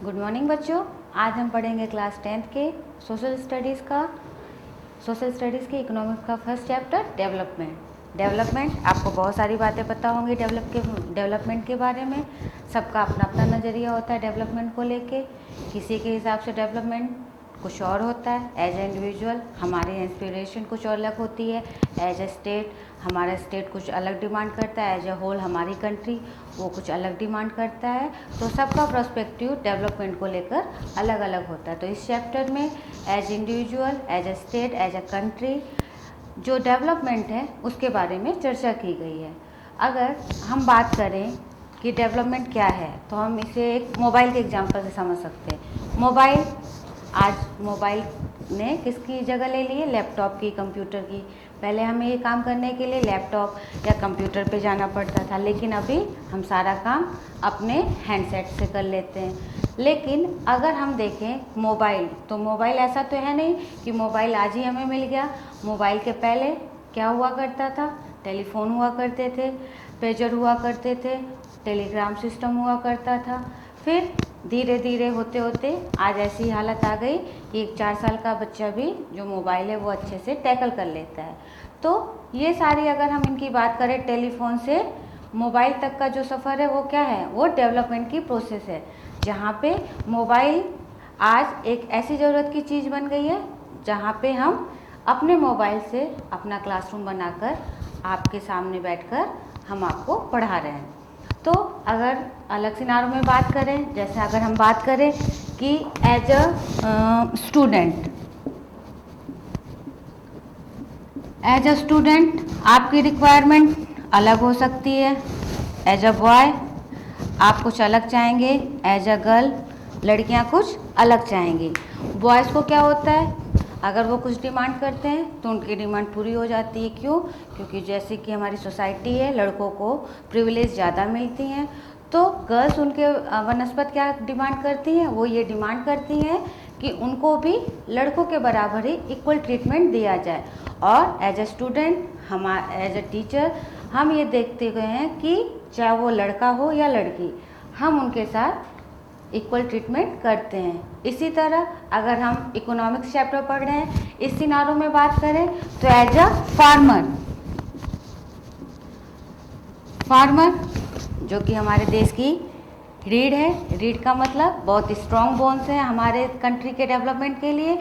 Good morning बच्चों। आज हम पढ़ेंगे क्लास 10th के सोशल स्टडीज़ के इकोनॉमिक्स का फर्स्ट चैप्टर डेवलपमेंट। आपको बहुत सारी बातें पता होंगी डेवलपमेंट के बारे में। सबका अपना अपना नज़रिया होता है डेवलपमेंट को लेके। किसी के हिसाब से डेवलपमेंट कुछ और होता है। एज ए इंडिविजुअल हमारी इंस्पिरेशन कुछ और अलग होती है। एज ए स्टेट हमारा स्टेट कुछ अलग डिमांड करता है। एज ए होल हमारी कंट्री वो कुछ अलग डिमांड करता है। तो सबका पर्सपेक्टिव डेवलपमेंट को लेकर अलग अलग होता है। तो इस चैप्टर में as individual, as a state, as a country जो डेवलपमेंट है उसके बारे में चर्चा की गई है। अगर हम बात करें कि डेवलपमेंट क्या है तो हम इसे एक मोबाइल के एग्जांपल से समझ सकते हैं। आज मोबाइल ने किसकी जगह ले ली है? लैपटॉप की, कंप्यूटर की। पहले हमें ये काम करने के लिए लैपटॉप या कंप्यूटर पे जाना पड़ता था, लेकिन अभी हम सारा काम अपने हैंडसेट से कर लेते हैं। लेकिन अगर हम देखें मोबाइल, तो मोबाइल ऐसा तो है नहीं कि मोबाइल आज ही हमें मिल गया। मोबाइल के पहले क्या हुआ करता था? टेलीफोन हुआ करते थे, पेजर हुआ करते थे, टेलीग्राम सिस्टम हुआ करता था। फिर धीरे धीरे होते होते आज ऐसी हालत आ गई कि 4 साल का बच्चा भी जो मोबाइल है वो अच्छे से टैकल कर लेता है। तो ये सारी अगर हम इनकी बात करें, टेलीफोन से मोबाइल तक का जो सफ़र है वो क्या है? वो डेवलपमेंट की प्रोसेस है, जहाँ पे मोबाइल आज एक ऐसी ज़रूरत की चीज़ बन गई है जहाँ पे हम अपने मोबाइल से अपना क्लासरूम बनाकर आपके सामने बैठकर हम आपको पढ़ा रहे हैं। तो अगर अलग सिनारों में बात करें, जैसे अगर हम बात करें कि एज अ स्टूडेंट आपकी रिक्वायरमेंट अलग हो सकती है। एज अ बॉय आप कुछ अलग चाहेंगे, एज अ गर्ल लड़कियां कुछ अलग चाहेंगी। बॉयज़ को क्या होता है, अगर वो कुछ डिमांड करते हैं तो उनकी डिमांड पूरी हो जाती है। क्यों? क्योंकि जैसे कि हमारी सोसाइटी है, लड़कों को प्रिविलेज ज़्यादा मिलती हैं। तो गर्ल्स उनके वनस्पत क्या डिमांड करती हैं? वो ये डिमांड करती हैं कि उनको भी लड़कों के बराबर ही इक्वल ट्रीटमेंट दिया जाए। और as a student as a teacher हम ये देखते हुए हैं कि चाहे वो लड़का हो या लड़की, हम उनके साथ इक्वल ट्रीटमेंट करते हैं। इसी तरह अगर हम इकोनॉमिक्स चैप्टर पढ़ रहे हैं, इस सिनारों में बात करें तो एज अ फार्मर जो कि हमारे देश की रीढ़ है। रीढ़ का मतलब बहुत स्ट्रॉन्ग बोन्स है हमारे कंट्री के डेवलपमेंट के लिए।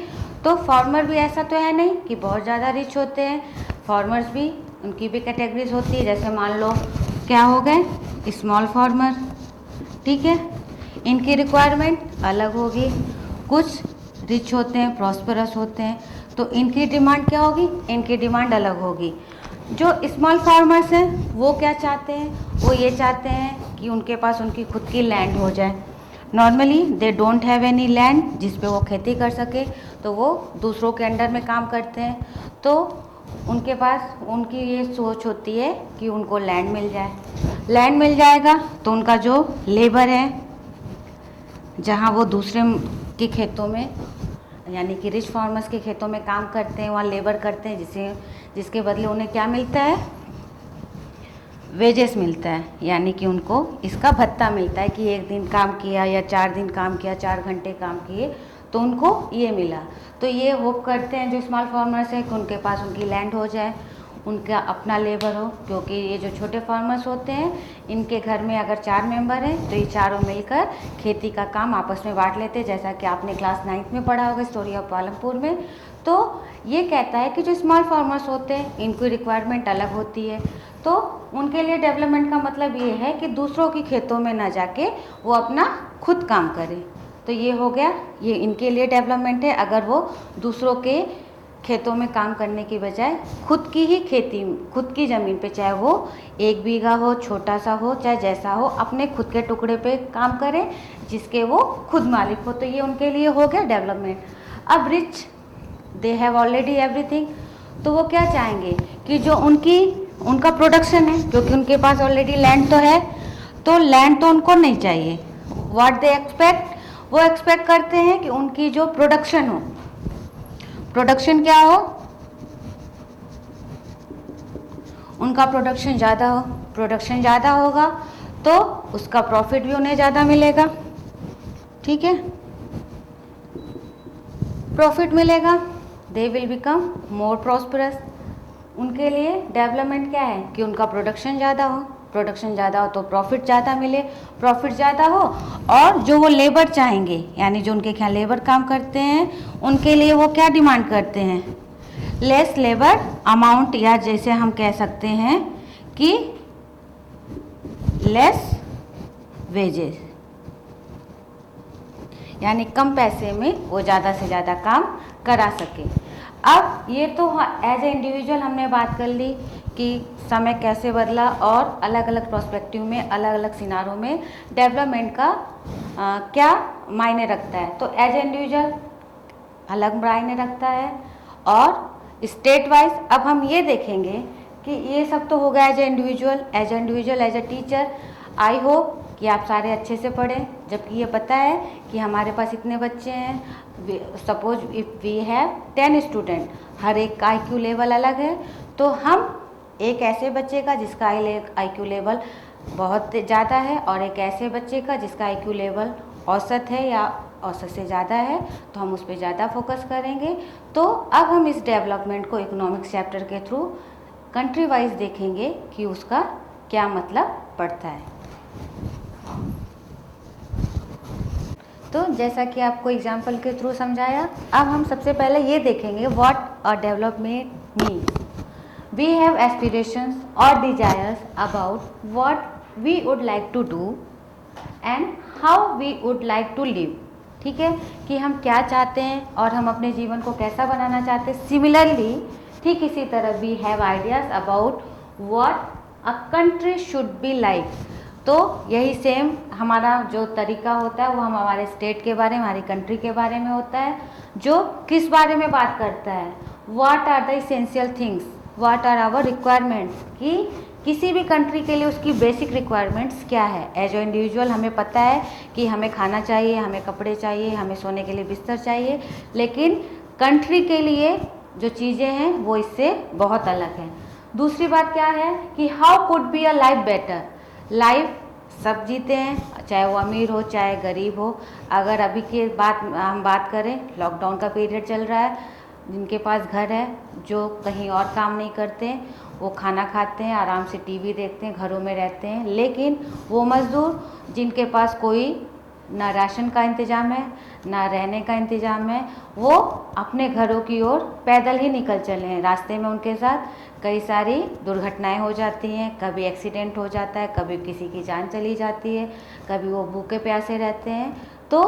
तो फार्मर भी ऐसा तो है नहीं कि बहुत ज़्यादा रिच होते हैं। फार्मर्स भी, उनकी भी कैटेगरीज होती है। जैसे मान लो क्या हो गए, स्मॉल फार्मर, ठीक है, इनकी रिक्वायरमेंट अलग होगी। कुछ रिच होते हैं, प्रॉस्परस होते हैं, तो इनकी डिमांड क्या होगी? इनकी डिमांड अलग होगी। जो स्मॉल फार्मर्स हैं वो क्या चाहते हैं? वो ये चाहते हैं कि उनके पास उनकी खुद की लैंड हो जाए। Normally they don't have any land जिस पे वो खेती कर सके, तो वो दूसरों के अंडर में काम करते हैं। तो उनके पास उनकी ये सोच होती है कि उनको लैंड मिल जाए। लैंड मिल जाएगा तो उनका जो लेबर है, जहाँ वो दूसरे के खेतों में यानी कि रिच फार्मर्स के खेतों में काम करते हैं, वहाँ लेबर करते हैं, जिसके बदले उन्हें क्या मिलता है? वेजेस मिलता है, यानी कि उनको इसका भत्ता मिलता है कि 1 दिन काम किया या 4 दिन काम किया, 4 घंटे काम किए तो उनको ये मिला। तो ये होप करते हैं जो स्मॉल फार्मर्स हैं कि उनके पास उनकी लैंड हो जाए, उनका अपना लेबर हो। क्योंकि ये जो छोटे फार्मर्स होते हैं, इनके घर में अगर 4 मेंबर हैं तो ये चारों मिलकर खेती का काम आपस में बांट लेते हैं, जैसा कि आपने क्लास 9th में पढ़ा होगा स्टोरी ऑफ पालमपुर में। तो ये कहता है कि जो स्मॉल फार्मर्स होते हैं इनकी रिक्वायरमेंट अलग होती है। तो उनके लिए डेवलपमेंट का मतलब ये है कि दूसरों की खेतों में ना जाके वो अपना खुद काम करें। तो ये हो गया, ये इनके लिए डेवलपमेंट है। अगर वो दूसरों के खेतों में काम करने की बजाय खुद की ही खेती, खुद की ज़मीन पे, चाहे वो 1 बीघा हो, छोटा सा हो, चाहे जैसा हो, अपने खुद के टुकड़े पे काम करें जिसके वो खुद मालिक हो। तो ये उनके लिए हो गया डेवलपमेंट। अब rich, they have already everything, तो वो क्या चाहेंगे कि जो उनका प्रोडक्शन है, क्योंकि उनके पास ऑलरेडी लैंड तो है, तो लैंड तो उनको नहीं चाहिए। व्हाट दे एक्सपेक्ट, वो एक्सपेक्ट करते हैं कि उनकी जो प्रोडक्शन हो, प्रोडक्शन क्या हो? उनका प्रोडक्शन ज़्यादा हो। प्रोडक्शन ज़्यादा होगा तो उसका प्रॉफिट भी उन्हें ज़्यादा मिलेगा। ठीक है। प्रॉफिट मिलेगा, they will become more prosperous. उनके लिए डेवलपमेंट क्या है कि उनका प्रोडक्शन ज़्यादा हो, प्रोडक्शन ज़्यादा हो तो प्रॉफिट ज़्यादा मिले, प्रॉफिट ज़्यादा हो, और जो वो लेबर चाहेंगे यानी जो उनके यहाँ लेबर काम करते हैं उनके लिए वो क्या डिमांड करते हैं, लेस लेबर अमाउंट, या जैसे हम कह सकते हैं कि लेस वेजेस, यानी कम पैसे में वो ज़्यादा से ज़्यादा काम करा सके। अब ये तो एज ए इंडिविजुअल हमने बात कर ली कि समय कैसे बदला और अलग अलग प्रोस्पेक्टिव में, अलग अलग सिनारों में डेवलपमेंट का क्या मायने रखता है। तो एज ए इंडिविजुअल अलग मायने रखता है, और स्टेट वाइज अब हम ये देखेंगे कि ये सब तो हो गया as a individual, as a teacher. I hope कि आप सारे अच्छे से पढ़ें, जबकि ये पता है कि हमारे पास इतने बच्चे हैं। Suppose if we have 10 student, हर एक का IQ लेवल अलग है, तो हम एक ऐसे बच्चे का जिसका IQ लेवल बहुत ज़्यादा है और एक ऐसे बच्चे का जिसका IQ लेवल औसत है या औसत से ज़्यादा है, तो हम उस पर ज़्यादा फोकस करेंगे। तो अब हम इस डेवलपमेंट को इकोनॉमिक्स चैप्टर के थ्रू कंट्री वाइज देखेंगे कि उसका क्या मतलब पड़ता है। तो जैसा कि आपको एग्जाम्पल के थ्रू समझाया, अब हम सबसे पहले ये देखेंगे what a development means. We have aspirations और desires about what we would like to do and how we would like to live. ठीक है, कि हम क्या चाहते हैं और हम अपने जीवन को कैसा बनाना चाहते हैं। सिमिलरली ठीक इसी तरह we have ideas about what a country should be like. तो यही सेम हमारा जो तरीका होता है वो हम हमारे स्टेट के बारे में, हमारी कंट्री के बारे में होता है, जो किस बारे में बात करता है, what are the essential things, what are our requirements, कि किसी भी कंट्री के लिए उसकी बेसिक रिक्वायरमेंट्स क्या है। एज ए इंडिविजुअल हमें पता है कि हमें खाना चाहिए, हमें कपड़े चाहिए, हमें सोने के लिए बिस्तर चाहिए, लेकिन कंट्री के लिए जो चीज़ें हैं वो इससे बहुत अलग हैं। दूसरी बात क्या है कि how could be a life better. Life सब जीते हैं, चाहे वो अमीर हो चाहे गरीब हो। अगर अभी की हम बात करें, लॉकडाउन का पीरियड चल रहा है, जिनके पास घर है, जो कहीं और काम नहीं करते, वो खाना खाते हैं, आराम से टीवी देखते हैं, घरों में रहते हैं। लेकिन वो मज़दूर जिनके पास कोई ना राशन का इंतज़ाम है ना रहने का इंतज़ाम है, वो अपने घरों की ओर पैदल ही निकल चले हैं। रास्ते में उनके साथ कई सारी दुर्घटनाएं हो जाती हैं, कभी एक्सीडेंट हो जाता है, कभी किसी की जान चली जाती है, कभी वो भूखे प्यासे रहते हैं। तो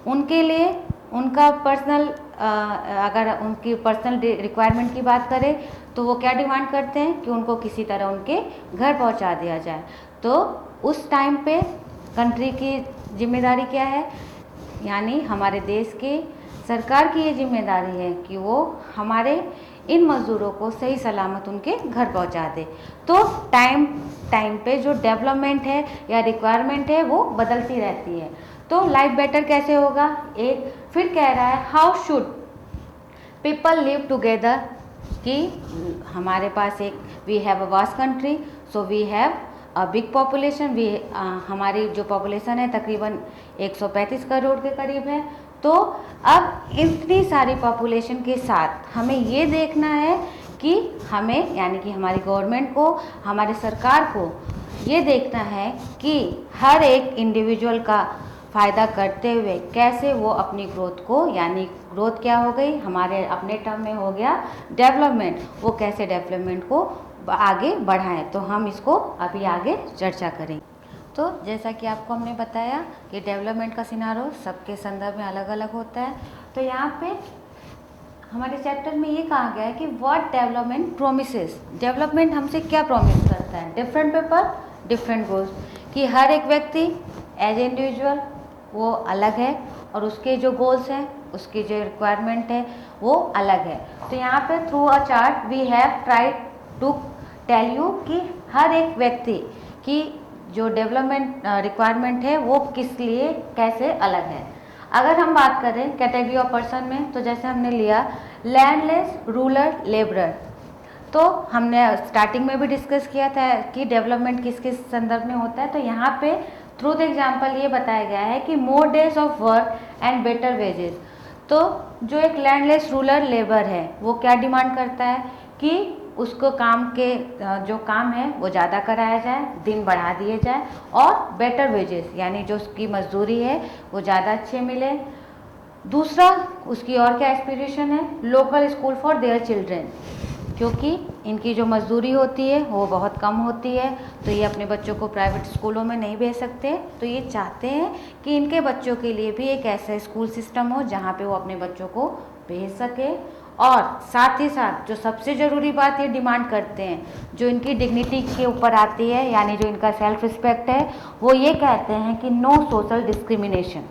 उनके लिए उनका पर्सनल अगर उनकी पर्सनल रिक्वायरमेंट की बात करें तो वो क्या डिमांड करते हैं कि उनको किसी तरह उनके घर पहुंचा दिया जाए। तो उस टाइम पे कंट्री की जिम्मेदारी क्या है, यानी हमारे देश की सरकार की ये जिम्मेदारी है कि वो हमारे इन मज़दूरों को सही सलामत उनके घर पहुंचा दे। तो टाइम पे जो डेवलपमेंट है या रिक्वायरमेंट है वो बदलती रहती है। तो लाइफ बेटर कैसे होगा, एक फिर कह रहा है how should people live together, कि हमारे पास एक we have a vast country, so we have a big population. हमारी जो पॉपुलेशन है तकरीबन 135 करोड़ के करीब है। तो अब इतनी सारी पॉपुलेशन के साथ हमें ये देखना है कि हमें, यानी कि हमारी गवर्नमेंट को, हमारी सरकार को ये देखना है कि हर एक इंडिविजुअल का फ़ायदा करते हुए कैसे वो अपनी ग्रोथ को, यानी ग्रोथ क्या हो गई हमारे अपने टर्म में हो गया डेवलपमेंट, वो कैसे डेवलपमेंट को आगे बढ़ाएं। तो हम इसको अभी आगे चर्चा करेंगे। तो जैसा कि आपको हमने बताया कि डेवलपमेंट का सिनारो सबके संदर्भ में अलग अलग होता है। तो यहाँ पे हमारे चैप्टर में ये कहा गया है कि व्हाट डेवलपमेंट प्रोमिसेस। डेवलपमेंट हमसे क्या प्रॉमिस करता है, डिफरेंट पेपर डिफरेंट गोल्स, कि हर एक व्यक्ति एज ए इंडिविजुअल वो अलग है और उसके जो गोल्स हैं, उसकी जो रिक्वायरमेंट है वो अलग है। तो यहाँ पे through a chart we have tried to tell you कि हर एक व्यक्ति की जो डेवलपमेंट रिक्वायरमेंट है वो किस लिए कैसे अलग है। अगर हम बात करें कैटेगरी ऑफ पर्सन में, तो जैसे हमने लिया लैंडलेस रूरल लेबरर, तो हमने स्टार्टिंग में भी डिस्कस किया था कि डेवलपमेंट किस किस संदर्भ में होता है। तो यहाँ पे थ्रू द एग्जाम्पल ये बताया गया है कि more days of work and better wages. तो जो एक लैंडलेस रूरल लेबर है वो क्या डिमांड करता है कि उसको काम के जो काम है वो ज़्यादा कराया जाए, दिन बढ़ा दिए जाए और बेटर वेजेस यानी जो उसकी मजदूरी है वो ज़्यादा अच्छे मिले। दूसरा उसकी और क्या एस्पिरेशन है, local school for their children, क्योंकि इनकी जो मजदूरी होती है वो बहुत कम होती है तो ये अपने बच्चों को प्राइवेट स्कूलों में नहीं भेज सकते, तो ये चाहते हैं कि इनके बच्चों के लिए भी एक ऐसा स्कूल सिस्टम हो जहाँ पे वो अपने बच्चों को भेज सके। और साथ ही साथ जो सबसे ज़रूरी बात ये डिमांड करते हैं, जो इनकी डिग्निटी के ऊपर आती है यानी जो इनका सेल्फ रिस्पेक्ट है, वो ये कहते हैं कि नो सोशल डिस्क्रिमिनेशन।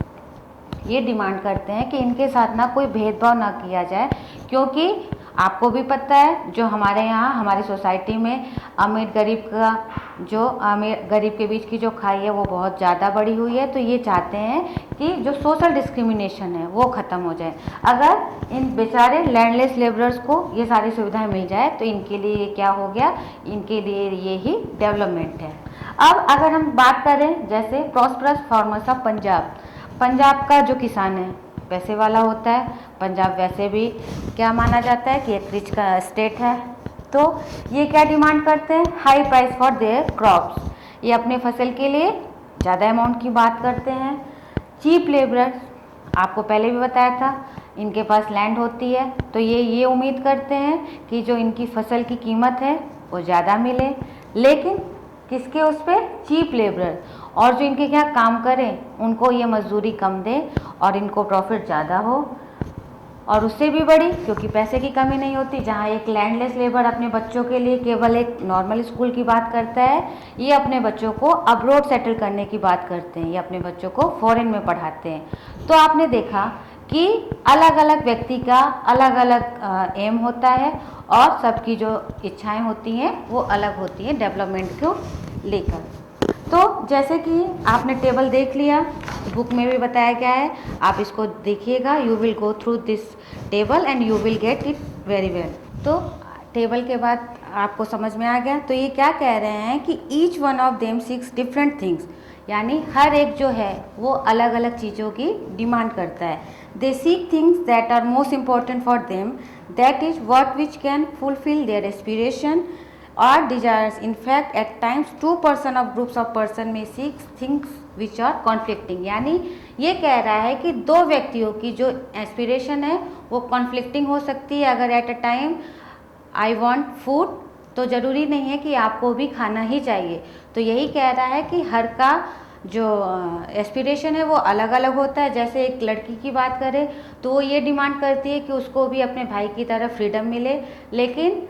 ये डिमांड करते हैं कि इनके साथ ना कोई भेदभाव ना किया जाए, क्योंकि आपको भी पता है जो हमारे यहाँ हमारी सोसाइटी में अमीर गरीब का जो अमीर गरीब के बीच की जो खाई है वो बहुत ज़्यादा बढ़ी हुई है। तो ये चाहते हैं कि जो सोशल डिस्क्रिमिनेशन है वो ख़त्म हो जाए। अगर इन बेचारे लैंडलेस लेबरर्स को ये सारी सुविधाएं मिल जाए तो इनके लिए ये क्या हो गया, इनके लिए ये ही डेवलपमेंट है। अब अगर हम बात करें जैसे prosperous farmers of Punjab, Punjab का जो किसान है पैसे वाला होता है। पंजाब वैसे भी क्या माना जाता है कि एक रिच का स्टेट है। तो ये क्या डिमांड करते हैं, high price for their crops, ये अपने फसल के लिए ज़्यादा अमाउंट की बात करते हैं। चीप लेबरर्स, आपको पहले भी बताया था इनके पास लैंड होती है तो ये उम्मीद करते हैं कि जो इनकी फसल की कीमत है वो ज़्यादा मिले, लेकिन किसके उस पर, चीप लेबरर, और जो इनके क्या काम करें उनको ये मजदूरी कम दें और इनको प्रॉफिट ज़्यादा हो। और उससे भी बड़ी क्योंकि पैसे की कमी नहीं होती, जहाँ एक लैंडलेस लेबर अपने बच्चों के लिए केवल एक नॉर्मल स्कूल की बात करता है, ये अपने बच्चों को अब्रॉड सेटल करने की बात करते हैं, ये अपने बच्चों को फॉरेन में पढ़ाते हैं। तो आपने देखा कि अलग अलग व्यक्ति का अलग अलग एम होता है और सबकी जो इच्छाएं होती हैं वो अलग होती हैं डेवलपमेंट को लेकर। तो जैसे कि आपने टेबल देख लिया, बुक में भी बताया गया है, आप इसको देखिएगा, you will go through this table and you will get it very well. तो टेबल के बाद आपको समझ में आ गया। तो ये क्या कह रहे हैं कि each one of them seeks different things, यानी हर एक जो है वो अलग अलग चीज़ों की डिमांड करता है। They seek things that are most important for them, that is work which can fulfil their aspiration or desires. In fact, at times two person of groups of person may seek things which are conflicting। यानी ये कह रहा है कि दो व्यक्तियों की जो एस्पिरेशन है वो कॉन्फ्लिक्टिंग हो सकती है। अगर at a time I want food तो ज़रूरी नहीं है कि आपको भी खाना ही चाहिए। तो यही कह रहा है कि हर का जो एस्पिरेशन है वो अलग अलग होता है। जैसे एक लड़की की बात करें तो वो ये डिमांड करती है कि उसको भी अपने भाई की तरह फ्रीडम मिले, लेकिन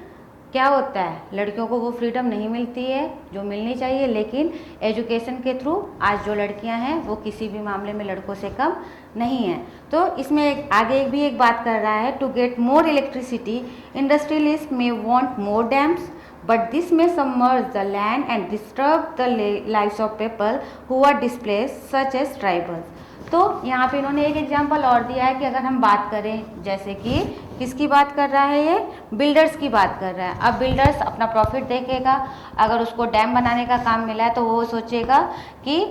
क्या होता है लड़कियों को वो फ्रीडम नहीं मिलती है जो मिलनी चाहिए। लेकिन एजुकेशन के थ्रू आज जो लड़कियां हैं वो किसी भी मामले में लड़कों से कम नहीं है। तो इसमें आगे भी एक बात कर रहा है, to get more electricity industrialist may want more dams but this may submerge the land and disturb the lives of people who are displaced such as tribals। तो यहाँ पे इन्होंने एक एग्जांपल और दिया है कि अगर हम बात करें जैसे कि किसकी बात कर रहा है, ये बिल्डर्स की बात कर रहा है। अब बिल्डर्स अपना प्रॉफिट देखेगा, अगर उसको डैम बनाने का काम मिला है तो वो सोचेगा कि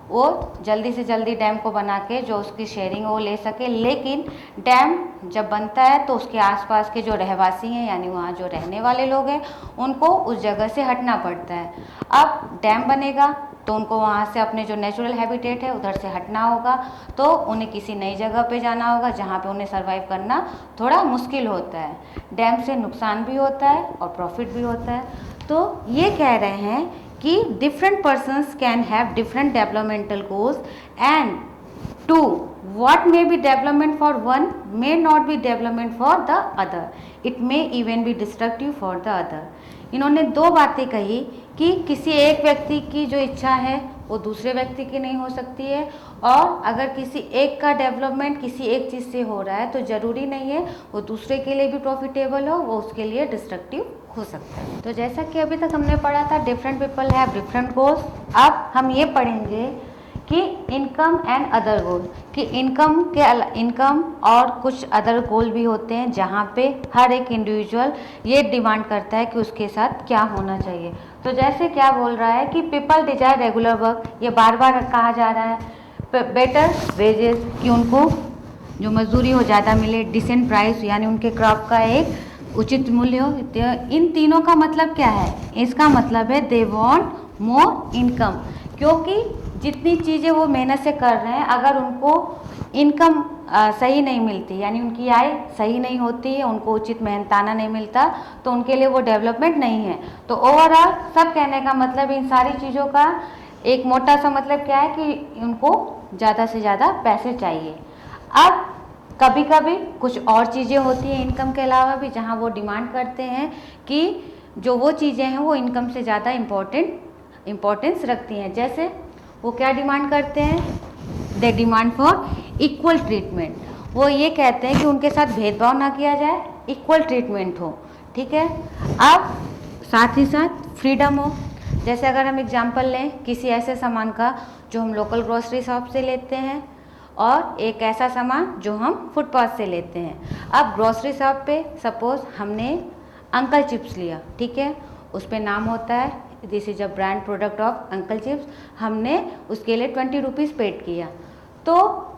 वो जल्दी से जल्दी डैम को बना के जो उसकी शेयरिंग वो ले सके। लेकिन डैम जब बनता है तो उसके आसपास के जो रहवासी हैं यानी वहाँ जो रहने वाले लोग हैं उनको उस जगह से हटना पड़ता है। अब डैम बनेगा तो उनको वहाँ से अपने जो नेचुरल हैबिटेट है उधर से हटना होगा, तो उन्हें किसी नई जगह पे जाना होगा जहाँ पे उन्हें सर्वाइव करना थोड़ा मुश्किल होता है। डैम से नुकसान भी होता है और प्रॉफिट भी होता है। तो ये कह रहे हैं कि different persons can have different developmental goals and to what may be development for one may not be development for the other, it may even be destructive for the other। इन्होंने दो बातें कही कि किसी एक व्यक्ति की जो इच्छा है वो दूसरे व्यक्ति की नहीं हो सकती है, और अगर किसी एक का डेवलपमेंट किसी एक चीज़ से हो रहा है तो ज़रूरी नहीं है वो दूसरे के लिए भी प्रॉफिटेबल हो, वो उसके लिए डिस्ट्रक्टिव हो सकता है। तो जैसा कि अभी तक हमने पढ़ा था different people have different goals, अब हम ये पढ़ेंगे कि इनकम एंड अदर गोल, कि इनकम और कुछ अदर गोल भी होते हैं जहाँ पे हर एक इंडिविजुअल ये डिमांड करता है कि उसके साथ क्या होना चाहिए। तो जैसे क्या बोल रहा है कि पीपल डिजायर रेगुलर वर्क, ये बार बार कहा जा रहा है। बेटर वेजेस, कि उनको जो मजदूरी हो ज़्यादा मिले। डिसेंट प्राइस, यानी उनके क्रॉप का एक उचित मूल्य हो। इन तीनों का मतलब क्या है? इसका मतलब है दे वांट मोर इनकम, क्योंकि जितनी चीज़ें वो मेहनत से कर रहे हैं, अगर उनको इनकम सही नहीं मिलती, यानी उनकी आय सही नहीं होती है, उनको उचित मेहनताना नहीं मिलता, तो उनके लिए वो डेवलपमेंट नहीं है। तो ओवरऑल सब कहने का मतलब इन सारी चीज़ों का एक मोटा सा मतलब क्या है कि उनको ज़्यादा से ज़्यादा पैसे चाहिए। अब कभी कभी कुछ और चीज़ें होती हैं इनकम के अलावा भी, जहाँ वो डिमांड करते हैं कि जो वो चीज़ें हैं वो इनकम से ज़्यादा इम्पोर्टेंस रखती हैं। जैसे वो क्या डिमांड करते हैं? They demand for equal treatment. वो ये कहते हैं कि उनके साथ भेदभाव ना किया जाए, इक्वल ट्रीटमेंट हो, ठीक है। अब साथ ही साथ फ्रीडम हो। जैसे अगर हम एग्जांपल लें किसी ऐसे सामान का जो हम लोकल ग्रोसरी शॉप से लेते हैं, और एक ऐसा सामान जो हम फुटपाथ से लेते हैं। अब ग्रोसरी शॉप पे सपोज हमने अंकल चिप्स लिया, ठीक है, उस पर नाम होता है this is a brand product of uncle chips, हमने उसके लिए 20 रुपीज़ पेड किया। तो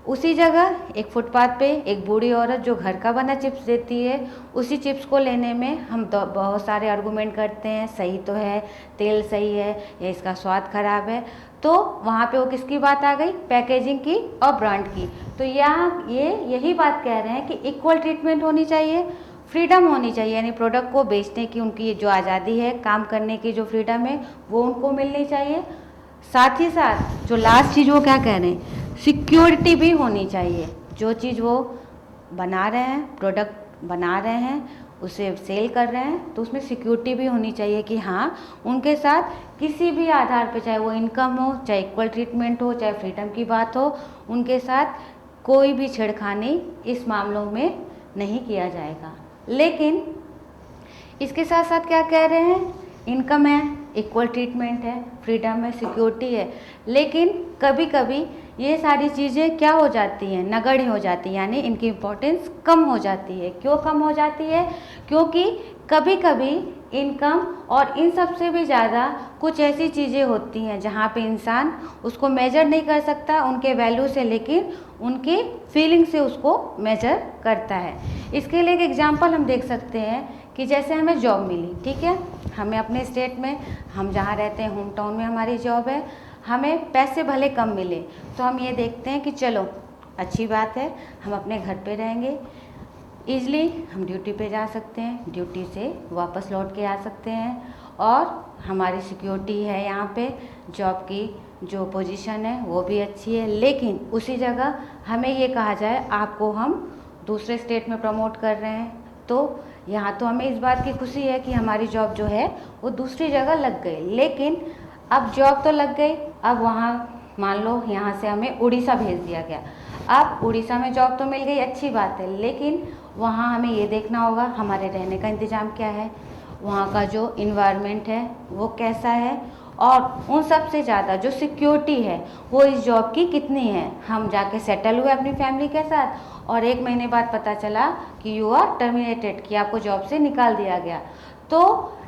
उसी जगह एक फुटपाथ पे एक बूढ़ी औरत जो घर का बना चिप्स देती है, उसी चिप्स को लेने में हम बहुत सारे आर्गूमेंट करते हैं, सही तो है, तेल सही है, या इसका स्वाद खराब है। तो वहाँ पे वो किसकी बात आ गई? पैकेजिंग की और ब्रांड की। तो यहाँ यही बात कह रहे हैं कि इक्वल ट्रीटमेंट होनी चाहिए, फ्रीडम होनी चाहिए, यानी प्रोडक्ट को बेचने की उनकी जो आज़ादी है, काम करने की जो फ्रीडम है, वो उनको मिलनी चाहिए। साथ ही साथ जो लास्ट चीज़ वो क्या कह रहे हैं? सिक्योरिटी भी होनी चाहिए। जो चीज़ वो बना रहे हैं, प्रोडक्ट बना रहे हैं, उसे सेल कर रहे हैं, तो उसमें सिक्योरिटी भी होनी चाहिए कि हाँ, उनके साथ किसी भी आधार पे, चाहे वो इनकम हो, चाहे इक्वल ट्रीटमेंट हो, चाहे फ्रीडम की बात हो, उनके साथ कोई भी छेड़खानी इस मामलों में नहीं किया जाएगा। लेकिन इसके साथ साथ क्या कह रहे हैं? इनकम है, इक्वल ट्रीटमेंट है, फ्रीडम है, सिक्योरिटी है, लेकिन कभी कभी ये सारी चीज़ें क्या हो जाती हैं? नगण्य हो जाती हैं, यानी इनकी इम्पोर्टेंस कम हो जाती है। क्यों कम हो जाती है? क्योंकि कभी कभी इनकम और इन सब से भी ज़्यादा कुछ ऐसी चीज़ें होती हैं जहाँ पे इंसान उसको मेजर नहीं कर सकता उनके वैल्यू से, लेकिन उनकी फीलिंग से उसको मेजर करता है। इसके लिए एक एग्जांपल हम देख सकते हैं कि जैसे हमें जॉब मिली, ठीक है, हमें अपने स्टेट में, हम जहाँ रहते हैं होम टाउन में हमारी जॉब है, हमें पैसे भले कम मिले, तो हम ये देखते हैं कि चलो अच्छी बात है, हम अपने घर पे रहेंगे, ईज़िली हम ड्यूटी पे जा सकते हैं, ड्यूटी से वापस लौट के आ सकते हैं, और हमारी सिक्योरिटी है यहाँ पे, जॉब की जो पोजीशन है वो भी अच्छी है। लेकिन उसी जगह हमें ये कहा जाए आपको हम दूसरे स्टेट में प्रमोट कर रहे हैं, तो यहाँ तो हमें इस बात की खुशी है कि हमारी जॉब जो है वो दूसरी जगह लग गई। लेकिन अब जॉब तो लग गई, अब वहाँ मान लो यहाँ से हमें उड़ीसा भेज दिया गया। अब उड़ीसा में जॉब तो मिल गई, अच्छी बात है, लेकिन वहाँ हमें ये देखना होगा हमारे रहने का इंतज़ाम क्या है, वहाँ का जो इन्वायरमेंट है वो कैसा है, और उन सब से ज़्यादा जो सिक्योरिटी है वो इस जॉब की कितनी है। हम जाके सेटल हुए अपनी फैमिली के साथ, और 1 महीने बाद पता चला कि यू आर टर्मिनेटेड, कि आपको जॉब से निकाल दिया गया। तो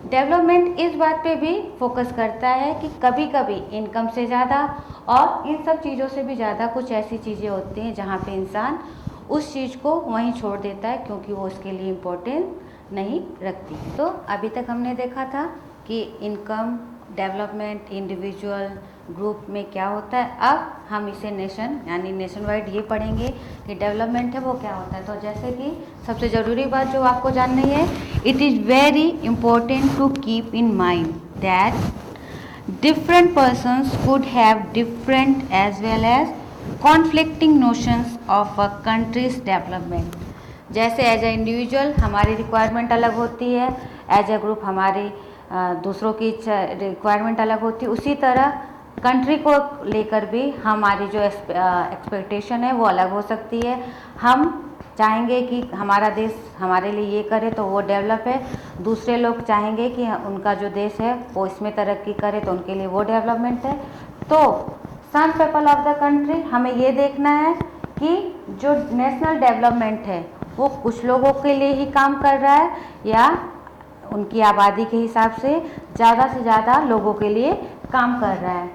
डेवलपमेंट इस बात पे भी फोकस करता है कि कभी कभी इनकम से ज़्यादा और इन सब चीज़ों से भी ज़्यादा कुछ ऐसी चीज़ें होती हैं जहाँ पे इंसान उस चीज़ को वहीं छोड़ देता है, क्योंकि वो उसके लिए इम्पोर्टेंस नहीं रखती। तो अभी तक हमने देखा था कि इनकम, डेवलपमेंट, इंडिविजुअल, ग्रुप में क्या होता है। अब हम इसे नेशन यानी नेशन वाइड ये पढ़ेंगे कि डेवलपमेंट है वो क्या होता है। तो जैसे कि सबसे ज़रूरी बात जो आपको जाननी है, it is very important to keep in mind that different persons could have different as well as conflicting notions of a country's development. जैसे एज ए इंडिविजुअल हमारी रिक्वायरमेंट अलग होती है, एज ए ग्रुप हमारी दूसरों की रिक्वायरमेंट अलग होती है, उसी तरह कंट्री को लेकर भी हमारी जो एक्सपेक्टेशन है वो अलग हो सकती है। हम चाहेंगे कि हमारा देश हमारे लिए ये करे तो वो डेवलप है, दूसरे लोग चाहेंगे कि उनका जो देश है वो इसमें तरक्की करे तो उनके लिए वो डेवलपमेंट है। तो some people of the country, हमें ये देखना है कि जो नेशनल डेवलपमेंट है वो कुछ लोगों के लिए ही काम कर रहा है या उनकी आबादी के हिसाब से ज़्यादा लोगों के लिए काम कर रहा है।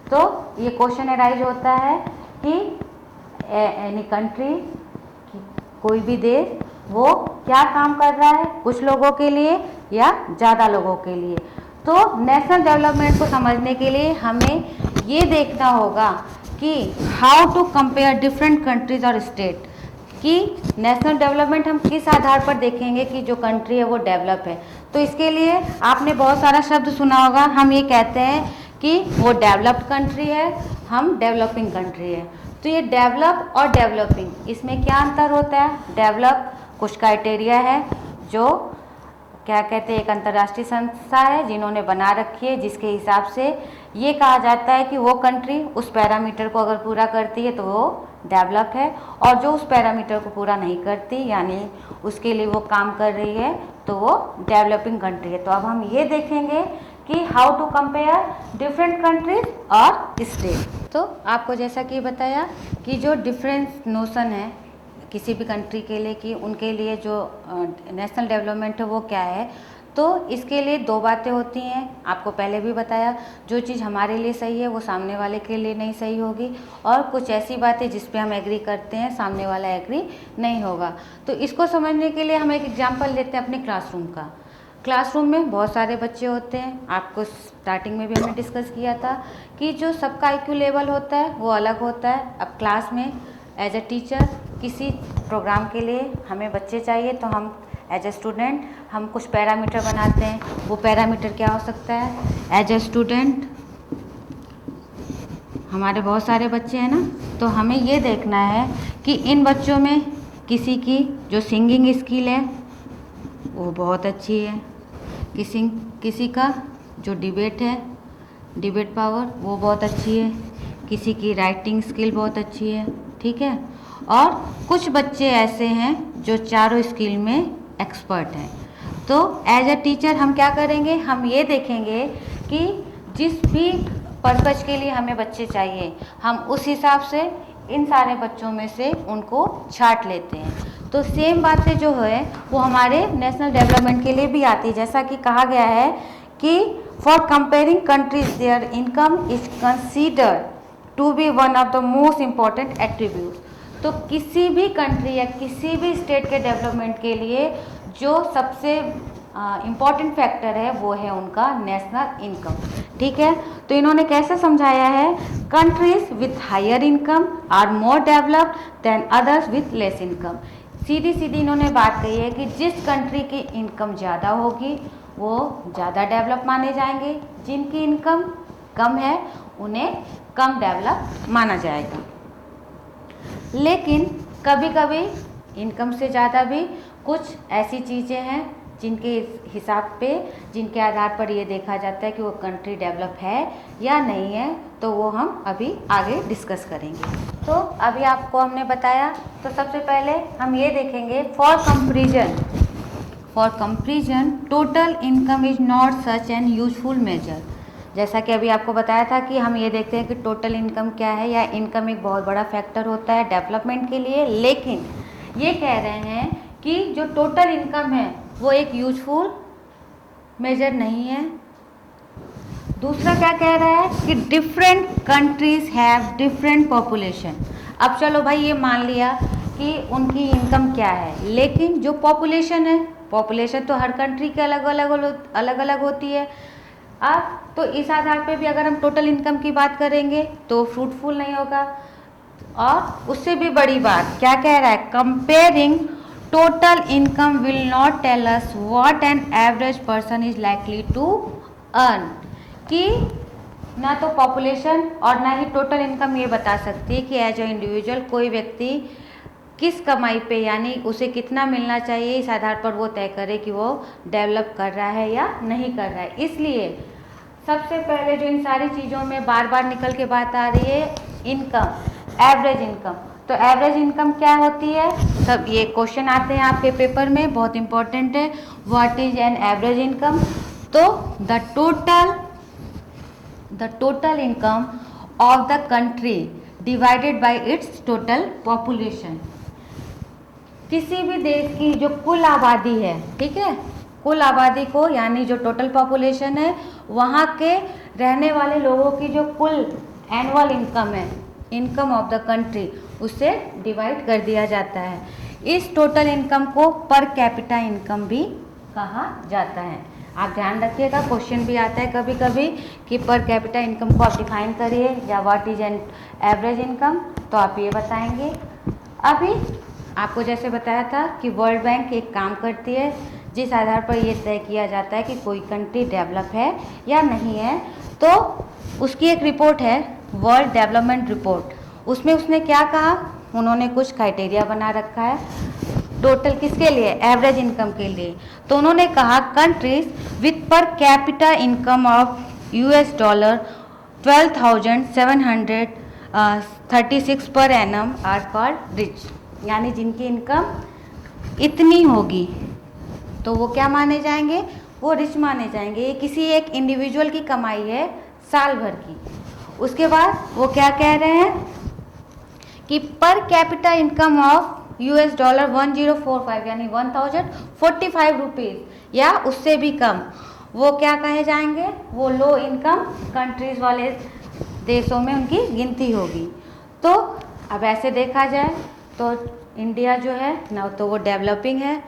तो ये क्वेश्चन अराइज होता है कि एनी कंट्री, कोई भी देश, वो क्या काम कर रहा है, कुछ लोगों के लिए या ज़्यादा लोगों के लिए। तो नेशनल डेवलपमेंट को समझने के लिए हमें ये देखना होगा कि how to compare different countries और स्टेट, कि नेशनल डेवलपमेंट हम किस आधार पर देखेंगे कि जो कंट्री है वो डेवलप है। तो इसके लिए आपने बहुत सारा शब्द सुना होगा, हम ये कहते हैं कि वो डेवलप्ड कंट्री है, हम डेवलपिंग कंट्री है। तो ये डेवलप और डेवलपिंग, इसमें क्या अंतर होता है? डेवलप कुछ क्राइटेरिया है जो क्या कहते हैं, एक अंतर्राष्ट्रीय संस्था है जिन्होंने बना रखी है, जिसके हिसाब से ये कहा जाता है कि वो कंट्री उस पैरामीटर को अगर पूरा करती है तो वो डेवलप है, और जो उस पैरामीटर को पूरा नहीं करती यानी उसके लिए वो काम कर रही है तो वो डेवलपिंग कंट्री है। तो अब हम ये देखेंगे कि how to compare different countries और स्टेट। तो आपको जैसा कि बताया कि जो डिफरेंस नोशन है किसी भी कंट्री के लिए कि उनके लिए जो नेशनल डेवलपमेंट है वो क्या है, तो इसके लिए दो बातें होती हैं। आपको पहले भी बताया, जो चीज़ हमारे लिए सही है वो सामने वाले के लिए नहीं सही होगी, और कुछ ऐसी बातें जिस पे हम एग्री करते हैं सामने वाला एग्री नहीं होगा। तो इसको समझने के लिए हम एक एग्जांपल लेते हैं अपने क्लासरूम का। क्लासरूम में बहुत सारे बच्चे होते हैं, आपको स्टार्टिंग में भी हमने डिस्कस किया था कि जो सबका IQ लेवल होता है वो अलग होता है। अब क्लास में एज ए टीचर किसी प्रोग्राम के लिए हमें बच्चे चाहिए, तो हम एज ए स्टूडेंट हम कुछ पैरामीटर बनाते हैं। वो पैरामीटर क्या हो सकता है? एज ए स्टूडेंट हमारे बहुत सारे बच्चे हैं ना, तो हमें ये देखना है कि इन बच्चों में किसी की जो सिंगिंग स्किल है वो बहुत अच्छी है, किसी का जो डिबेट है, डिबेट पावर वो बहुत अच्छी है, किसी की राइटिंग स्किल बहुत अच्छी है, ठीक है। और कुछ बच्चे ऐसे हैं जो चारों स्किल में एक्सपर्ट हैं। तो एज ए टीचर हम क्या करेंगे? हम ये देखेंगे कि जिस भी पर्पज़ के लिए हमें बच्चे चाहिए हम उस हिसाब से इन सारे बच्चों में से उनको छांट लेते हैं। तो सेम बातें जो है वो हमारे नेशनल डेवलपमेंट के लिए भी आती है। जैसा कि कहा गया है कि for comparing countries their income is considered to be one of the most important attribute. तो किसी भी कंट्री या किसी भी स्टेट के डेवलपमेंट के लिए जो सबसे इम्पॉर्टेंट फैक्टर है वो है उनका नेशनल इनकम, ठीक है। तो इन्होंने कैसे समझाया है? Countries with higher income are more developed than others with less income. सीधी सीधी इन्होंने बात कही है कि जिस कंट्री की इनकम ज़्यादा होगी वो ज़्यादा डेवलप माने जाएंगे, जिनकी इनकम कम है उन्हें कम डेवलप माना जाएगा। लेकिन कभी कभी इनकम से ज़्यादा भी कुछ ऐसी चीज़ें हैं जिनके हिसाब पे, जिनके आधार पर ये देखा जाता है कि वो कंट्री डेवलप है या नहीं है, तो वो हम अभी आगे डिस्कस करेंगे। तो अभी आपको हमने बताया, तो सबसे पहले हम ये देखेंगे for comparison total income is not such an useful measure. जैसा कि अभी आपको बताया था कि हम ये देखते हैं कि टोटल इनकम क्या है, या इनकम एक बहुत बड़ा फैक्टर होता है डेवलपमेंट के लिए, लेकिन ये कह रहे हैं कि जो टोटल इनकम है वो एक यूजफुल मेजर नहीं है। दूसरा क्या कह रहा है कि different countries have different population. अब चलो भाई ये मान लिया कि उनकी इनकम क्या है, लेकिन जो पॉपुलेशन है, पॉपुलेशन तो हर कंट्री के अलग अलग होती है। अब तो इस आधार पे भी अगर हम टोटल इनकम की बात करेंगे तो फ्रूटफुल नहीं होगा। और उससे भी बड़ी बात क्या कह रहा है? Comparing total income will not tell us what an average person is likely to earn. कि ना तो पॉपुलेशन और ना ही टोटल इनकम ये बता सकती है कि एज ए इंडिविजुअल कोई व्यक्ति किस कमाई पे यानी उसे कितना मिलना चाहिए, इस आधार पर वो तय करे कि वो डेवलप कर रहा है या नहीं कर रहा है। इसलिए सबसे पहले जो इन सारी चीज़ों में बार बार निकल के बात आ रही है इनकम, एवरेज इनकम। तो एवरेज इनकम क्या होती है? सब ये क्वेश्चन आते हैं आपके पेपर में, बहुत इंपॉर्टेंट है। What is an average income? तो the total income of the country divided by its total population. किसी भी देश की जो कुल आबादी है, ठीक है, कुल आबादी को यानी जो टोटल पॉपुलेशन है, वहाँ के रहने वाले लोगों की जो कुल एनुअल इनकम है, इनकम ऑफ द कंट्री, उससे डिवाइड कर दिया जाता है। इस टोटल इनकम को पर कैपिटा इनकम भी कहा जाता है। आप ध्यान रखिएगा, क्वेश्चन भी आता है कभी कभी कि पर कैपिटा इनकम को आप डिफाइन करिए या what is an average income, तो आप ये बताएंगे। अभी आपको जैसे बताया था कि वर्ल्ड बैंक एक काम करती है जिस आधार पर यह तय किया जाता है कि कोई कंट्री डेवलप है या नहीं है। तो उसकी एक रिपोर्ट है, वर्ल्ड डेवलपमेंट रिपोर्ट। उसमें उसने क्या कहा, उन्होंने कुछ क्राइटेरिया बना रखा है टोटल किसके लिए, एवरेज इनकम के लिए। तो उन्होंने कहा countries with per capita income of $12,736 per annum are called rich. यानी जिनकी इनकम इतनी होगी तो वो क्या माने जाएंगे, वो रिच माने जाएंगे। ये किसी एक इंडिविजुअल की कमाई है साल भर की। उसके बाद वो क्या कह रहे हैं कि पर कैपिटा इनकम ऑफ $1045 यानी 1045 रुपीज़ या उससे भी कम, वो क्या कहे जाएंगे, वो लो इनकम कंट्रीज़ वाले देशों में उनकी गिनती होगी। तो अब ऐसे देखा जाए तो इंडिया जो है ना तो वो डेवलपिंग है,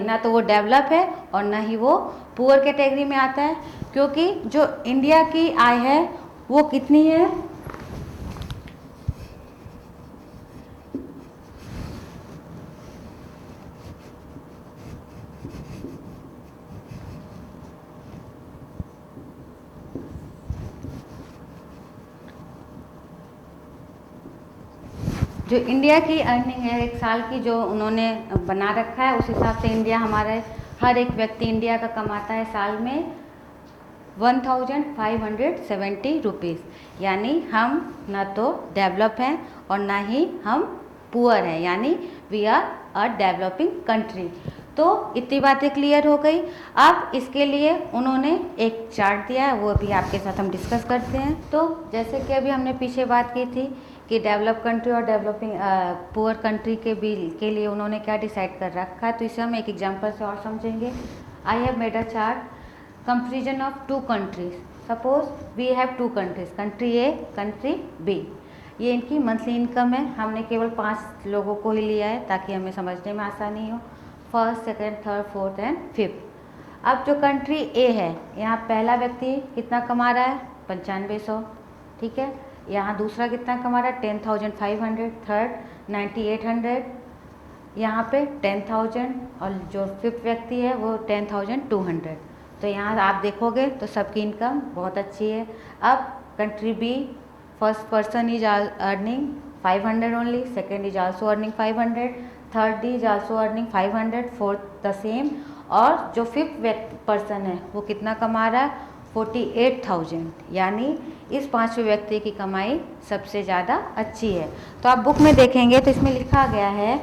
ना तो वो डेवलप है और ना ही वो पुअर कैटेगरी में आता है, क्योंकि जो इंडिया की आय है वो कितनी है, जो इंडिया की अर्निंग है एक साल की जो उन्होंने बना रखा है, उस हिसाब से इंडिया हमारे हर एक व्यक्ति इंडिया का कमाता है साल में 1570 रुपीज़। यानी हम ना तो डेवलप हैं और ना ही हम पुअर हैं, यानी we are a developing country. तो इतनी बातें क्लियर हो गई। अब इसके लिए उन्होंने एक चार्ट दिया है, वो भी आपके साथ हम डिस्कस करते हैं। तो जैसे कि अभी हमने पीछे बात की थी कि डेवलप कंट्री और डेवलपिंग पुअर कंट्री के लिए उन्होंने क्या डिसाइड कर रखा है, तो इसे हम एक एग्जांपल से और समझेंगे। I have made a chart comparison of two countries. Suppose we have two countries, country A, country B. ये इनकी मंथली इनकम है। हमने केवल 5 लोगों को ही लिया है ताकि हमें समझने में आसानी हो, first, second, third, fourth and fifth. अब जो कंट्री ए है, यहाँ पहला व्यक्ति कितना कमा रहा है, 9500, ठीक है। यहाँ दूसरा कितना कमा रहा है, 10,500, थर्ड 9,800, यहाँ पे 10,000 और जो फिफ्थ व्यक्ति है वो 10,200। तो यहाँ आप देखोगे तो सबकी इनकम बहुत अच्छी है। अब country B, first person is earning 500 only, second is also earning 500, third is also earning 500, fourth the same, और जो फिफ्थ पर्सन है वो कितना कमा रहा है, 48,000। यानी इस 5वें व्यक्ति की कमाई सबसे ज़्यादा अच्छी है। तो आप बुक में देखेंगे तो इसमें लिखा गया है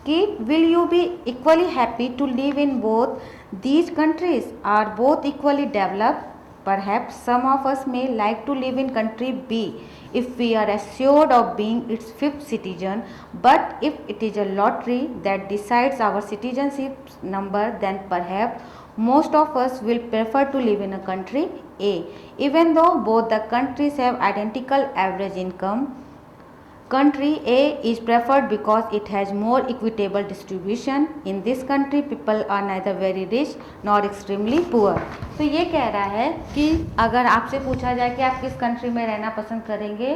कि will you be equally happy to live in both these countries are both equally developed. Perhaps some of us may like to live in country B if we are assured of being its fifth citizen, but if it is a lottery that decides our citizenship number, then perhaps most of us will prefer to live in a country A, even though both the countries have identical average income. Country A is preferred because it has more equitable distribution. In this country, people are neither very rich nor extremely poor. तो ये कह रहा है कि अगर आपसे पूछा जाए कि आप किस कंट्री में रहना पसंद करेंगे,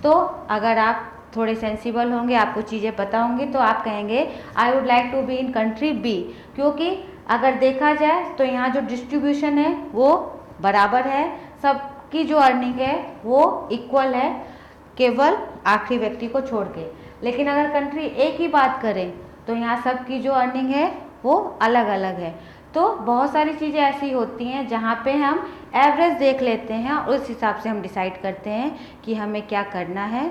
तो अगर आप थोड़े सेंसिबल होंगे, आपको चीज़ें पता होंगी, तो आप कहेंगे I would like to be in country B, क्योंकि अगर देखा जाए तो यहाँ जो डिस्ट्रीब्यूशन है वो बराबर है, सबकी जो अर्निंग है वो इक्वल है, केवल आखिरी व्यक्ति को छोड़ के। लेकिन अगर कंट्री ए की बात करें तो यहाँ सबकी जो अर्निंग है वो अलग अलग है। तो बहुत सारी चीज़ें ऐसी होती हैं जहाँ पे हम एवरेज देख लेते हैं और उस हिसाब से हम डिसाइड करते हैं कि हमें क्या करना है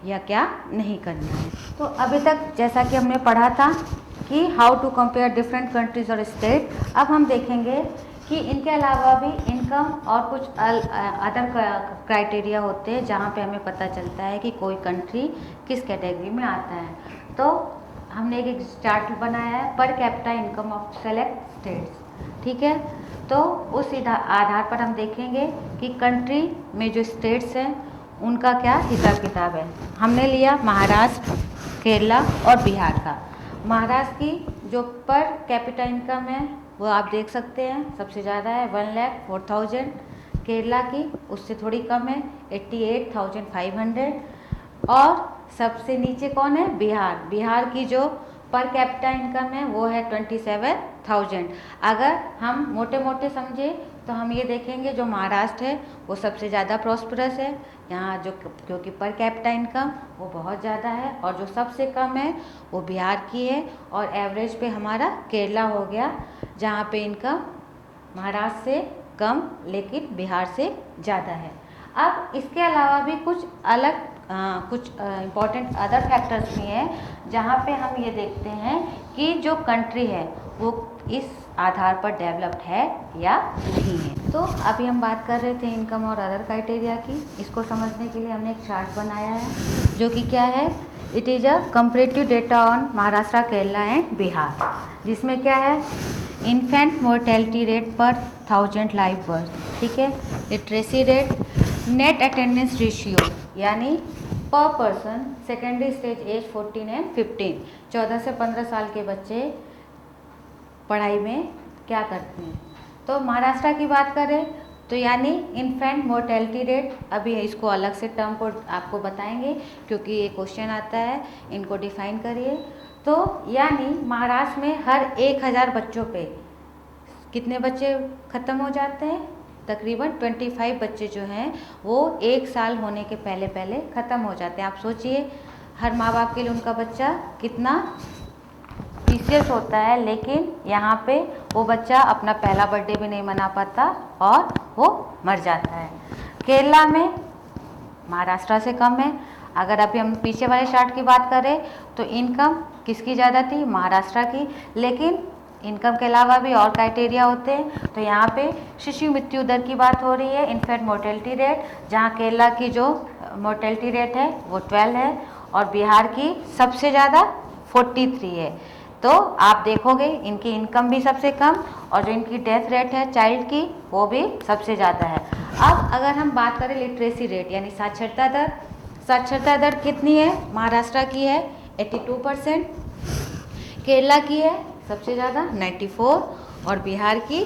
या क्या नहीं करना है। तो अभी तक जैसा कि हमने पढ़ा था कि how to compare different countries और स्टेट, अब हम देखेंगे कि इनके अलावा भी इन इनकम और कुछ अदर क्राइटेरिया होते हैं जहाँ पे हमें पता चलता है कि कोई कंट्री किस कैटेगरी में आता है। तो हमने एक चार्ट बनाया है per capita income of select states, ठीक है। तो उस आधार पर हम देखेंगे कि कंट्री में जो स्टेट्स हैं उनका क्या हिसाब किताब है। हमने लिया महाराष्ट्र, केरला और बिहार का। महाराष्ट्र की जो पर कैपिटा इनकम है वो आप देख सकते हैं सबसे ज़्यादा है 1,04,000। केरला की उससे थोड़ी कम है 88,500। और सबसे नीचे कौन है? बिहार। बिहार की जो पर कैपिटा इनकम है वो है 27,000। अगर हम मोटे मोटे समझे तो हम ये देखेंगे जो महाराष्ट्र है वो सबसे ज़्यादा प्रॉस्परस है यहाँ, जो क्योंकि पर कैपिटा इनकम वो बहुत ज़्यादा है। और जो सबसे कम है वो बिहार की है। और एवरेज पे हमारा केरला हो गया जहाँ पे इनकम महाराष्ट्र से कम लेकिन बिहार से ज़्यादा है। अब इसके अलावा भी कुछ अलग कुछ इम्पॉर्टेंट अदर फैक्टर्स भी हैं जहाँ पे हम ये देखते हैं कि जो कंट्री है वो इस आधार पर डेवलप्ड है या नहीं है। तो अभी हम बात कर रहे थे इनकम और अदर क्राइटेरिया की। इसको समझने के लिए हमने एक चार्ट बनाया है जो कि क्या है, it is a comparative data on Maharashtra, Kerala and Bihar, जिसमें क्या है इन्फेंट मोर्टेलिटी रेट पर 1000 लाइव बर्थ, ठीक है, literacy rate, net attendance ratio यानी per person, secondary stage age 14 and 15, 14 से 15 साल के बच्चे पढ़ाई में क्या करते हैं। तो महाराष्ट्र की बात करें तो यानी इन्फेंट मोर्टेलिटी रेट, अभी इसको अलग से टर्म को आपको बताएंगे क्योंकि ये क्वेश्चन आता है, इनको डिफाइन करिए। तो यानी महाराष्ट्र में हर 1000 बच्चों पे कितने बच्चे ख़त्म हो जाते हैं? तकरीबन 25 बच्चे जो हैं वो 1 साल होने के पहले पहले ख़त्म हो जाते हैं। आप सोचिए हर माँ बाप के लिए उनका बच्चा कितना प्रीशियस होता है, लेकिन यहाँ पे वो बच्चा अपना पहला बर्थडे भी नहीं मना पाता और वो मर जाता है। केरला में महाराष्ट्र से कम है। अगर अभी हम पीछे वाले चार्ट की बात करें तो इनकम किसकी ज़्यादा थी? महाराष्ट्र की। लेकिन इनकम के अलावा भी और क्राइटेरिया होते हैं। तो यहाँ पे शिशु मृत्यु दर की बात हो रही है, इन्फेंट मोर्टेलिटी रेट, जहाँ केरला की जो मोर्टेलिटी रेट है वो 12 है और बिहार की सबसे ज़्यादा 43 है। तो आप देखोगे इनकी इनकम भी सबसे कम और जो इनकी डेथ रेट है चाइल्ड की वो भी सबसे ज़्यादा है। अब अगर हम बात करें लिटरेसी रेट यानी साक्षरता दर, साक्षरता दर कितनी है? महाराष्ट्र की है 82%, केरला की है सबसे ज़्यादा 94 और बिहार की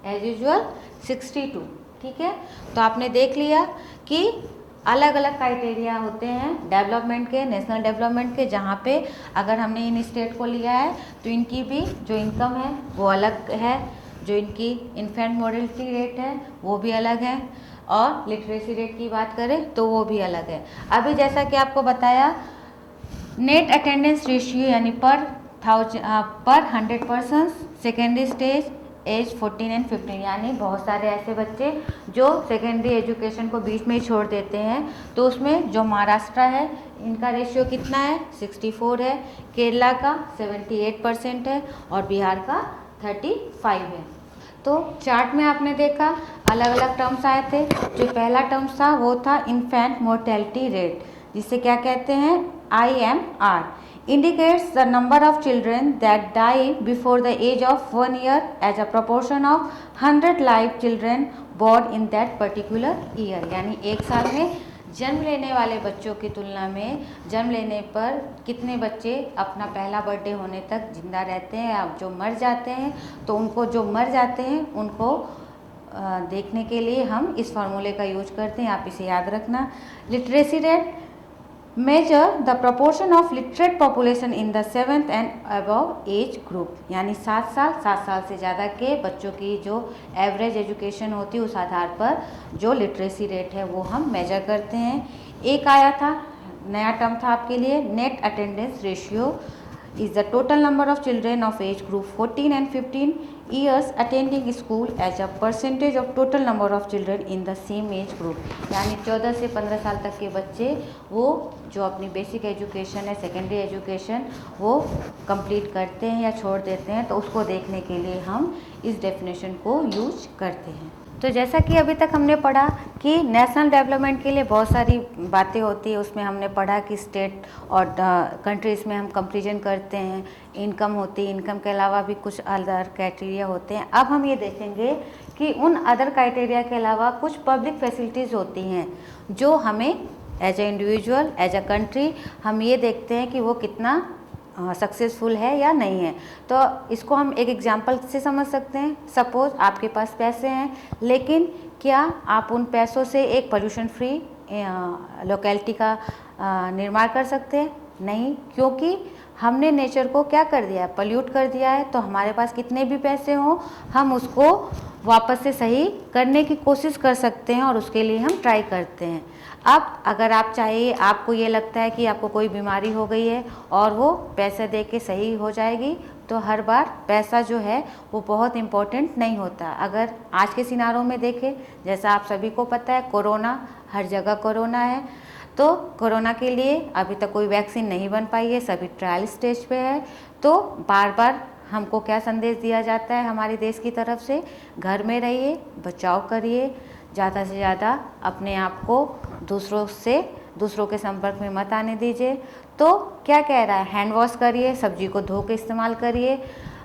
एज यूजुअल 62, ठीक है। तो आपने देख लिया कि अलग अलग क्राइटेरिया होते हैं डेवलपमेंट के, नेशनल डेवलपमेंट के, जहाँ पे अगर हमने इन स्टेट को लिया है तो इनकी भी जो इनकम है वो अलग है, जो इनकी इन्फेंट मोर्टेलिटी रेट है वो भी अलग है और लिटरेसी रेट की बात करें तो वो भी अलग है। अभी जैसा कि आपको बताया नेट अटेंडेंस रेशियो यानी per 100 persons secondary stage age 14 and 15, यानी बहुत सारे ऐसे बच्चे जो सेकेंडरी एजुकेशन को बीच में ही छोड़ देते हैं। तो उसमें जो महाराष्ट्र है इनका रेशियो कितना है? 64 है, केरला का 78% है और बिहार का 35 है। तो चार्ट में आपने देखा अलग अलग टर्म्स आए थे। जो पहला टर्म्स था वो था इन्फेंट मोर्टेलिटी रेट, जिसे क्या कहते हैं? IMR, indicates the number of children that die before the age of 1 year as a proportion of 100 live children born in that particular year। यानी एक साल में जन्म लेने वाले बच्चों की तुलना में जन्म लेने पर कितने बच्चे अपना पहला बर्थडे होने तक जिंदा रहते हैं या जो मर जाते हैं। तो उनको जो मर जाते हैं उनको देखने के लिए हम इस फार्मूले का यूज करते हैं, आप इसे याद रखना। Literacy rate measure the proportion of literate population in the 7th and above age group, यानी 7 साल से ज़्यादा के बच्चों की जो एवरेज एजुकेशन होती है उस आधार पर जो लिटरेसी रेट है वो हम मेजर करते हैं। एक आया था नया टर्म था आपके लिए, net attendance ratio is the total number of children of age group 14 and 15 years attending school as a percentage of total number of children in the same age group। यानी 14 से 15 साल तक के बच्चे वो जो अपनी बेसिक एजुकेशन है, सेकेंडरी एजुकेशन वो कंप्लीट करते हैं या छोड़ देते हैं, तो उसको देखने के लिए हम इस डेफिनेशन को यूज करते हैं। तो जैसा कि अभी तक हमने पढ़ा कि नेशनल डेवलपमेंट के लिए बहुत सारी बातें होती है, उसमें हमने पढ़ा कि स्टेट और कंट्रीज़ में हम कंपैरिजन करते हैं, इनकम होती है, इनकम के अलावा भी कुछ अदर क्राइटेरिया होते हैं। अब हम ये देखेंगे कि उन अदर क्राइटेरिया के अलावा कुछ पब्लिक फैसिलिटीज़ होती हैं जो हमें as a individual, as a country हम ये देखते हैं कि वो कितना सक्सेसफुल है या नहीं है। तो इसको हम एक एग्जांपल से समझ सकते हैं। सपोज़ आपके पास पैसे हैं, लेकिन क्या आप उन पैसों से एक पोल्यूशन फ्री लोकेलिटी का निर्माण कर सकते हैं? नहीं, क्योंकि हमने नेचर को क्या कर दिया है, पोल्यूट कर दिया है। तो हमारे पास कितने भी पैसे हों, हम उसको वापस से सही करने की कोशिश कर सकते हैं और उसके लिए हम ट्राई करते हैं। अब अगर आप चाहिए, आपको ये लगता है कि आपको कोई बीमारी हो गई है और वो पैसे दे के सही हो जाएगी, तो हर बार पैसा जो है वो बहुत इम्पोर्टेंट नहीं होता। अगर आज के सिनारों में देखें, जैसा आप सभी को पता है, कोरोना, हर जगह कोरोना है। तो कोरोना के लिए अभी तक कोई वैक्सीन नहीं बन पाई है, सभी ट्रायल स्टेज पे है। तो बार बार हमको क्या संदेश दिया जाता है हमारे देश की तरफ से, घर में रहिए, बचाव करिए, ज़्यादा से ज़्यादा अपने आप को दूसरों के संपर्क में मत आने दीजिए। तो क्या कह रहा है, हैंड वॉश करिए, सब्जी को धो के इस्तेमाल करिए,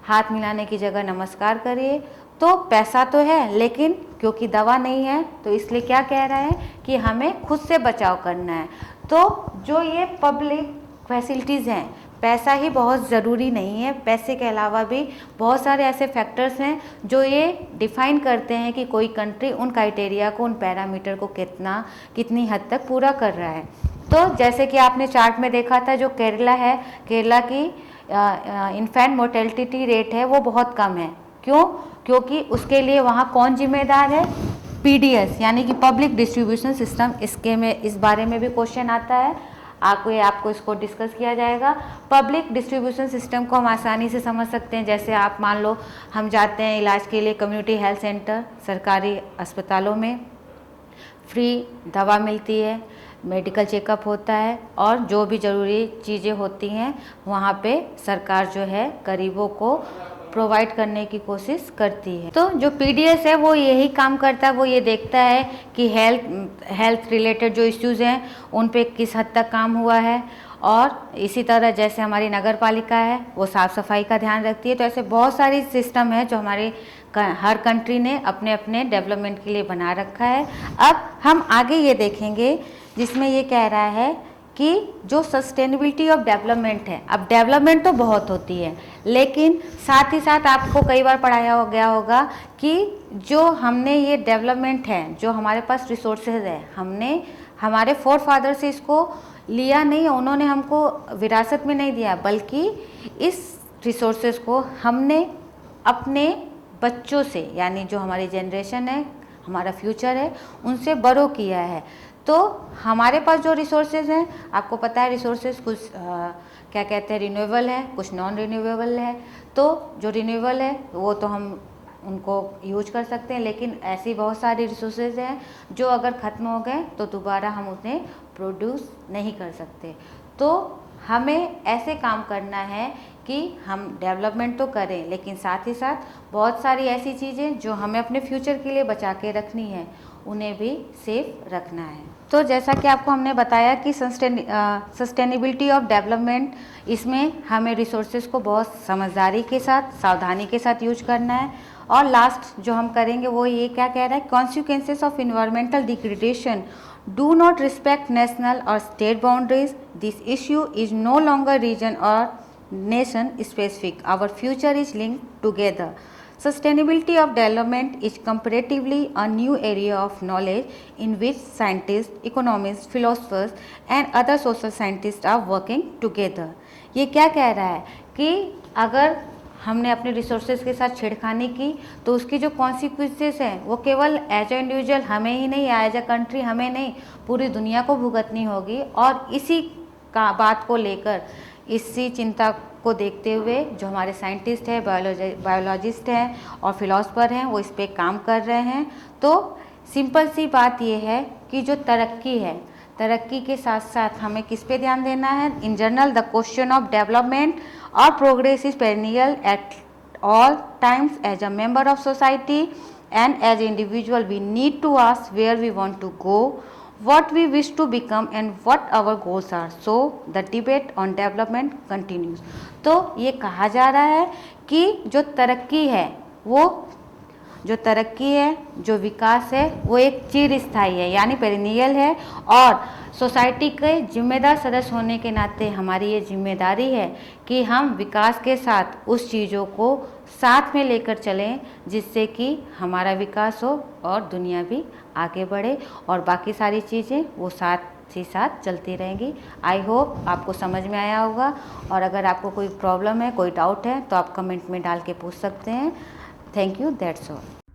हाथ मिलाने की जगह नमस्कार करिए। तो पैसा तो है, लेकिन क्योंकि दवा नहीं है, तो इसलिए क्या कह रहा है कि हमें खुद से बचाव करना है। तो जो ये पब्लिक फैसिलिटीज़ हैं, पैसा ही बहुत ज़रूरी नहीं है, पैसे के अलावा भी बहुत सारे ऐसे फैक्टर्स हैं जो ये डिफ़ाइन करते हैं कि कोई कंट्री उन क्राइटेरिया को, उन पैरामीटर को कितनी हद तक पूरा कर रहा है। तो जैसे कि आपने चार्ट में देखा था, जो केरला है, केरला की इन्फेंट मोर्टेलिटी रेट है वो बहुत कम है। क्यों? क्योंकि उसके लिए वहाँ कौन जिम्मेदार है? PDS, यानी कि पब्लिक डिस्ट्रीब्यूशन सिस्टम। इस बारे में भी क्वेश्चन आता है, आपको इसको डिस्कस किया जाएगा। पब्लिक डिस्ट्रीब्यूशन सिस्टम को हम आसानी से समझ सकते हैं। जैसे आप मान लो, हम जाते हैं इलाज के लिए कम्युनिटी हेल्थ सेंटर, सरकारी अस्पतालों में फ्री दवा मिलती है, मेडिकल चेकअप होता है, और जो भी ज़रूरी चीज़ें होती हैं वहाँ पे सरकार जो है गरीबों को प्रोवाइड करने की कोशिश करती है। तो जो PDS है वो यही काम करता है, वो ये देखता है कि हेल्थ रिलेटेड जो इश्यूज़ हैं उन पे किस हद तक काम हुआ है। और इसी तरह जैसे हमारी नगर पालिका है वो साफ़ सफाई का ध्यान रखती है। तो ऐसे बहुत सारी सिस्टम है जो हमारे हर कंट्री ने अपने अपने डेवलपमेंट के लिए बना रखा है। अब हम आगे ये देखेंगे जिसमें ये कह रहा है कि जो सस्टेनेबिलिटी ऑफ डेवलपमेंट है। अब डेवलपमेंट तो बहुत होती है, लेकिन साथ ही साथ आपको कई बार पढ़ाया गया होगा कि जो हमने ये डेवलपमेंट है, जो हमारे पास रिसोर्सेज है, हमने हमारे फोर फादर से इसको लिया नहीं, उन्होंने हमको विरासत में नहीं दिया, बल्कि इस रिसोर्सेज को हमने अपने बच्चों से, यानी जो हमारी जनरेशन है, हमारा फ्यूचर है, उनसे बड़ो किया है। तो हमारे पास जो रिसोर्सेज हैं, आपको पता है रिसोर्सेज कुछ क्या कहते हैं, रिन्यूएबल है, कुछ नॉन रिन्यूएबल है। तो जो रिन्यूएबल है वो तो हम उनको यूज कर सकते हैं, लेकिन ऐसी बहुत सारी रिसोर्सेज हैं जो अगर ख़त्म हो गए तो दोबारा हम उन्हें प्रोड्यूस नहीं कर सकते। तो हमें ऐसे काम करना है कि हम डेवलपमेंट तो करें, लेकिन साथ ही साथ बहुत सारी ऐसी चीज़ें जो हमें अपने फ्यूचर के लिए बचा के रखनी है, उन्हें भी सेफ रखना है। तो जैसा कि आपको हमने बताया कि सस्टेनेबिलिटी ऑफ डेवलपमेंट, इसमें हमें रिसोर्सेज को बहुत समझदारी के साथ, सावधानी के साथ यूज करना है। और लास्ट जो हम करेंगे वो ये क्या कह रहा है, consequences of environmental degradation do not respect national और state boundaries, this issue is no longer region और nation specific, our future is linked together. Sustainability of development is comparatively a new area of knowledge in which scientists, economists, philosophers and other social scientists are working together. ये क्या कह रहा है कि अगर हमने अपने रिसोर्सेज के साथ छेड़खानी की तो उसकी जो कॉन्सिक्वेंसेस हैं वो केवल एज ए इंडिविजुअल हमें ही नहीं, एज ए कंट्री हमें नहीं, पूरी दुनिया को भुगतनी होगी। और इसी का बात को लेकर, इसी चिंता को देखते हुए जो हमारे साइंटिस्ट हैं, बायोलॉजिस्ट हैं और फिलोसफर हैं, वो इस पे काम कर रहे हैं। तो सिंपल सी बात ये है कि जो तरक्की है, तरक्की के साथ साथ हमें किस पे ध्यान देना है। In general the question of development और progress is perennial at all times as a member of society. and as individual we need to ask where we want to go, what we wish to become and what our goals are. So the debate on development continues. तो ये कहा जा रहा है कि जो तरक्की है, जो विकास है वो एक चिरस्थायी है, यानी पेरिनियल है, और सोसाइटी के जिम्मेदार सदस्य होने के नाते हमारी ये जिम्मेदारी है कि हम विकास के साथ उस चीज़ों को साथ में लेकर चलें जिससे कि हमारा विकास हो और दुनिया भी आगे बढ़े, और बाकी सारी चीज़ें वो साथ ही साथ चलती रहेंगी। आई होप आपको समझ में आया होगा, और अगर आपको कोई प्रॉब्लम है, कोई डाउट है, तो आप कमेंट में डाल के पूछ सकते हैं। Thank you, that's all.